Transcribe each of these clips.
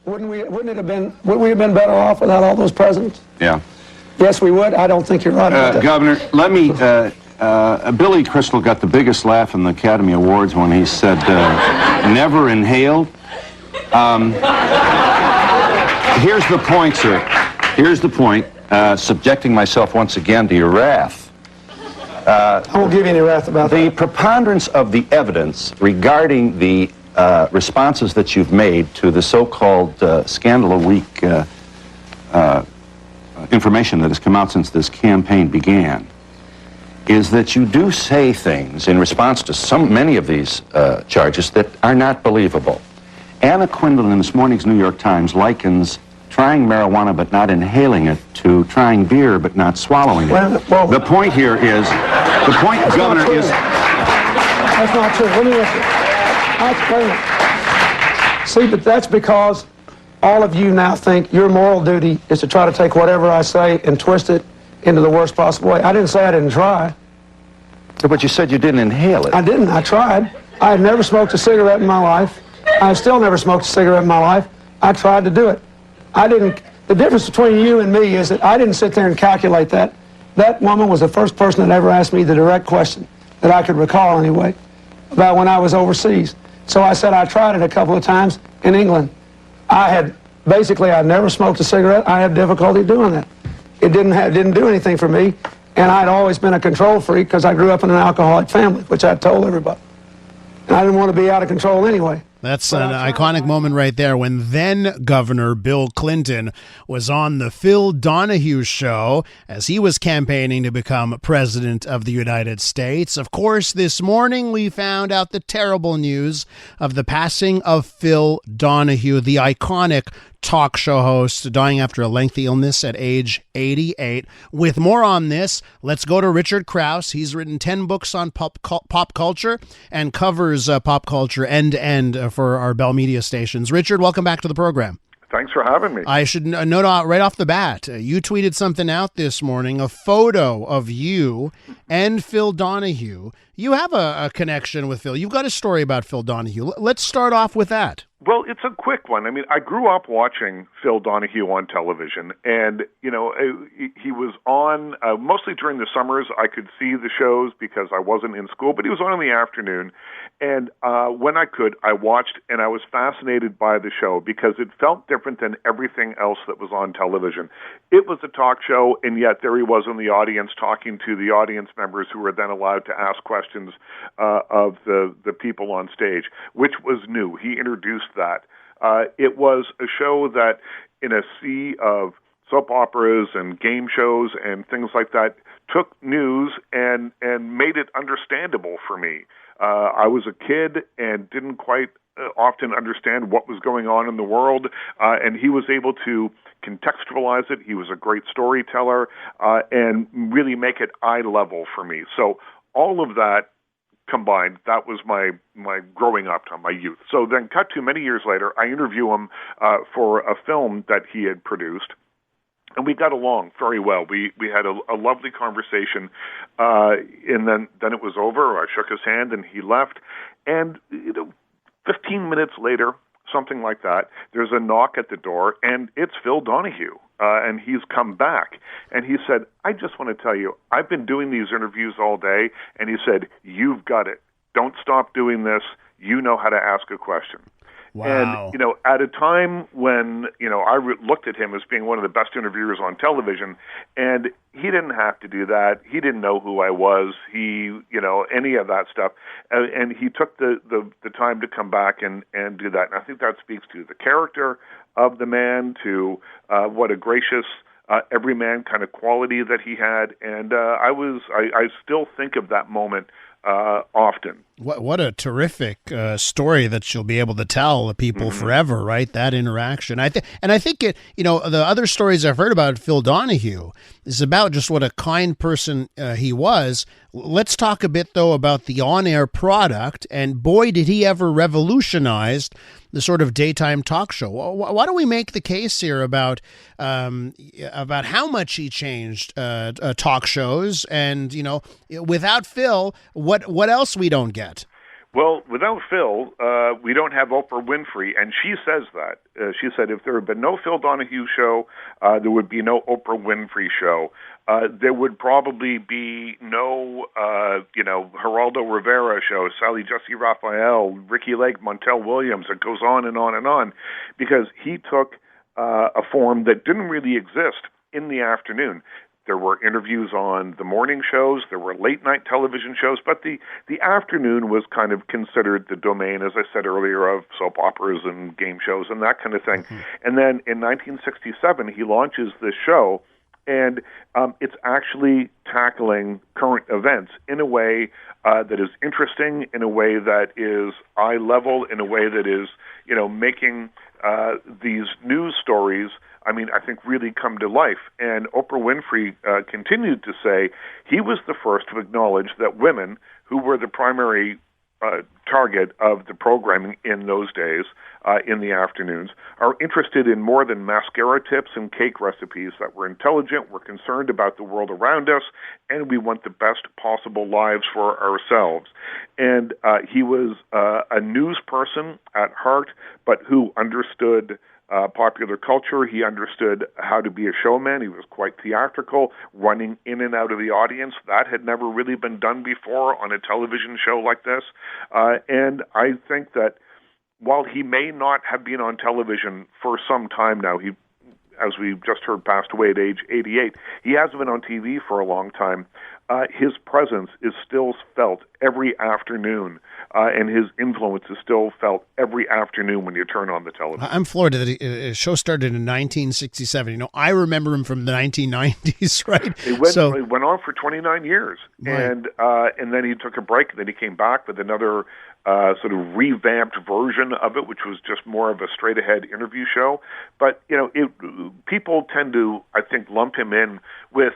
Wouldn't we have been better off without all those presidents? Yeah. Yes, we would. I don't think you're right about that. Governor, let me, Billy Crystal got the biggest laugh in the Academy Awards when he said, never inhaled. Here's the point, sir. Here's the point, subjecting myself once again to your wrath. I won't give you any wrath about that. The preponderance of the evidence regarding the responses that you've made to the so-called Scandal a Week information that has come out since this campaign began is that you do say things in response to many of these charges that are not believable. Anna Quindlen in this morning's New York Times likens trying marijuana but not inhaling it to trying beer but not swallowing it. Well, the point here is, the point, Governor, is... That's not true. Let me I'll explain it. See, but that's because all of you now think your moral duty is to try to take whatever I say and twist it into the worst possible way. I didn't say I didn't try. But you said you didn't inhale it. I didn't. I tried. I had never smoked a cigarette in my life. I've still never smoked a cigarette in my life. I tried to do it. I didn't. The difference between you and me is that I didn't sit there and calculate that. That woman was the first person that ever asked me the direct question, that I could recall anyway, about when I was overseas. So I said I tried it a couple of times in England. I never smoked a cigarette. I had difficulty doing that. It didn't do anything for me, and I'd always been a control freak because I grew up in an alcoholic family, which I told everybody. And I didn't want to be out of control anyway. That's an iconic moment right there when then Governor Bill Clinton was on the Phil Donahue show as he was campaigning to become president of the United States. Of course, this morning we found out the terrible news of the passing of Phil Donahue, the iconic talk show host, dying after a lengthy illness at age 88. With more on this, let's go to Richard Crouse. He's written 10 books on pop culture and covers pop culture end to end for our Bell Media stations. Richard, welcome back to the program. Thanks for having me. I should note right off the bat, you tweeted something out this morning, a photo of you and Phil Donahue. You have a connection with Phil. You've got a story about Phil Donahue. Let's start off with that. Well, it's a quick one. I mean, I grew up watching Phil Donahue on television, and, you know, he was on, mostly during the summers, I could see the shows because I wasn't in school, but he was on in the afternoon, and when I could, I watched, and I was fascinated by the show because it felt different than everything else that was on television. It was a talk show, and yet there he was in the audience talking to the audience members who were then allowed to ask questions of the people on stage, which was new. He introduced that. It was a show that, in a sea of soap operas and game shows and things like that, took news and made it understandable for me. I was a kid and didn't quite often understand what was going on in the world, and he was able to contextualize it. He was a great storyteller and really make it eye level for me. So all of that combined, that was my growing up time, my youth. So then cut to many years later, I interview him for a film that he had produced, and we got along very well. We had a lovely conversation, and then it was over. I shook his hand, and he left. And 15 minutes later, something like that, there's a knock at the door, and it's Phil Donahue. And he's come back, and he said, I just want to tell you, I've been doing these interviews all day, and he said, you've got it. Don't stop doing this. You know how to ask a question. Wow. And, at a time when, I looked at him as being one of the best interviewers on television, and he didn't have to do that. He didn't know who I was. Any of that stuff. And he took the time to come back and do that. And I think that speaks to the character of the man, to what a gracious, everyman kind of quality that he had. And I still think of that moment often. What a terrific story that you'll be able to tell people forever, right? That interaction. I think it. The other stories I've heard about Phil Donahue is about just what a kind person he was. Let's talk a bit though about the on-air product, and boy, did he ever revolutionize the sort of daytime talk show. Why don't we make the case here about how much he changed talk shows, and without Phil, what else we don't get? Well, without Phil, we don't have Oprah Winfrey, and she says that. She said if there had been no Phil Donahue show, there would be no Oprah Winfrey show. There would probably be no, Geraldo Rivera show, Sally Jesse Raphael, Ricky Lake, Montel Williams. It goes on and on and on, because he took a form that didn't really exist in the afternoon. There were interviews on the morning shows, there were late-night television shows, but the afternoon was kind of considered the domain, as I said earlier, of soap operas and game shows and that kind of thing. Mm-hmm. And then in 1967, he launches this show, and it's actually tackling current events in a way that is interesting, in a way that is eye-level, in a way that is, making these news stories, I think, really come to life. And Oprah Winfrey continued to say he was the first to acknowledge that women, who were the primary target of the programming in those days, in the afternoons, are interested in more than mascara tips and cake recipes, that we're intelligent, we're concerned about the world around us, and we want the best possible lives for ourselves. And he was a news person at heart, but who understood popular culture. He understood how to be a showman. He was quite theatrical, running in and out of the audience. That had never really been done before on a television show like this. And I think that while he may not have been on television for some time now, he, as we just heard, passed away at age 88, he hasn't been on TV for a long time. His presence is still felt every afternoon, and his influence is still felt every afternoon when you turn on the television. I'm floored that the show started in 1967. I remember him from the 1990s, right? It went on for 29 years, right. And then he took a break, and then he came back with another sort of revamped version of it, which was just more of a straight-ahead interview show. But, people tend to, I think, lump him in with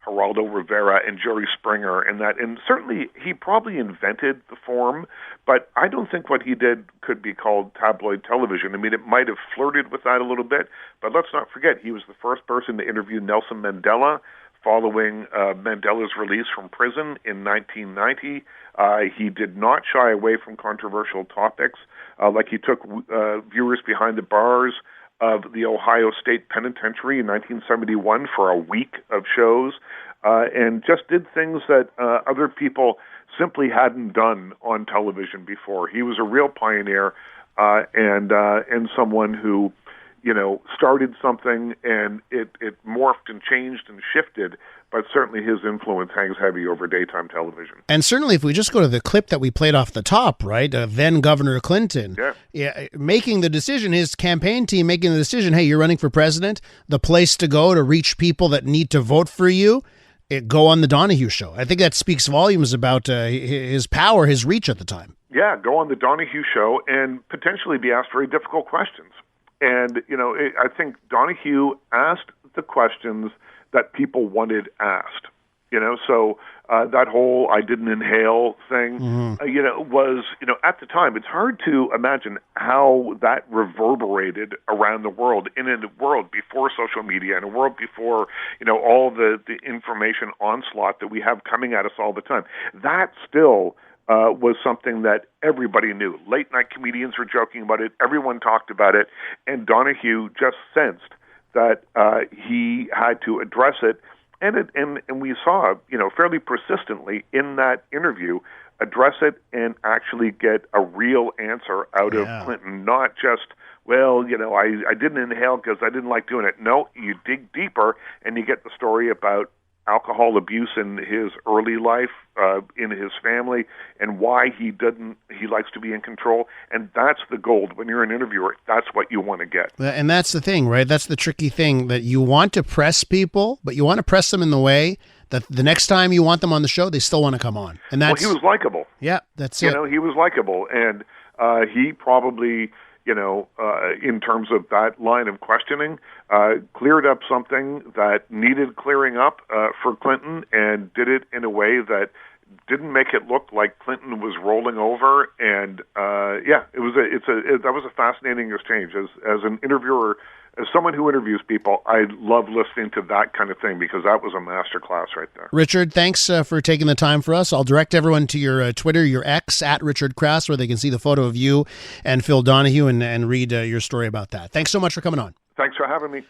Geraldo Rivera and Jerry Springer and that. And certainly he probably invented the form, but I don't think what he did could be called tabloid television. It might have flirted with that a little bit, but let's not forget he was the first person to interview Nelson Mandela following Mandela's release from prison in 1990. He did not shy away from controversial topics, like he took viewers behind the bars of the Ohio State Penitentiary in 1971 for a week of shows, and just did things that other people simply hadn't done on television before. He was a real pioneer, and someone who, started something, and it morphed and changed and shifted, but certainly his influence hangs heavy over daytime television. And certainly if we just go to the clip that we played off the top, right, then Governor Clinton, making the decision, his campaign team making the decision, hey, you're running for president, the place to go to reach people that need to vote for you, go on the Donahue Show. I think that speaks volumes about his power, his reach at the time. Yeah, go on the Donahue Show and potentially be asked very difficult questions. And, I think Donahue asked the questions that people wanted asked, so that whole I didn't inhale thing, was, at the time, it's hard to imagine how that reverberated around the world, in a world before social media, in a world before, all the information onslaught that we have coming at us all the time. That still was something that everybody knew. Late-night comedians were joking about it. Everyone talked about it. And Donahue just sensed that he had to address it. And we saw, fairly persistently in that interview, address it and actually get a real answer out of Clinton, not just, I didn't inhale because I didn't like doing it. No, you dig deeper and you get the story about alcohol abuse in his early life, in his family, and why he likes to be in control. And that's the gold. When you're an interviewer, that's what you want to get. And that's the thing, right? That's the tricky thing, that you want to press people, but you want to press them in the way that the next time you want them on the show, they still want to come on. And that's, he was likable. Yeah, that's it. He was likable. And he probably, in terms of that line of questioning, cleared up something that needed clearing up for Clinton, and did it in a way that didn't make it look like Clinton was rolling over. And that was a fascinating exchange. As an interviewer, as someone who interviews people, I love listening to that kind of thing because that was a masterclass right there. Richard, thanks for taking the time for us. I'll direct everyone to your Twitter, your X, at Richard Crouse, where they can see the photo of you and Phil Donahue and read your story about that. Thanks so much for coming on. Thanks for having me.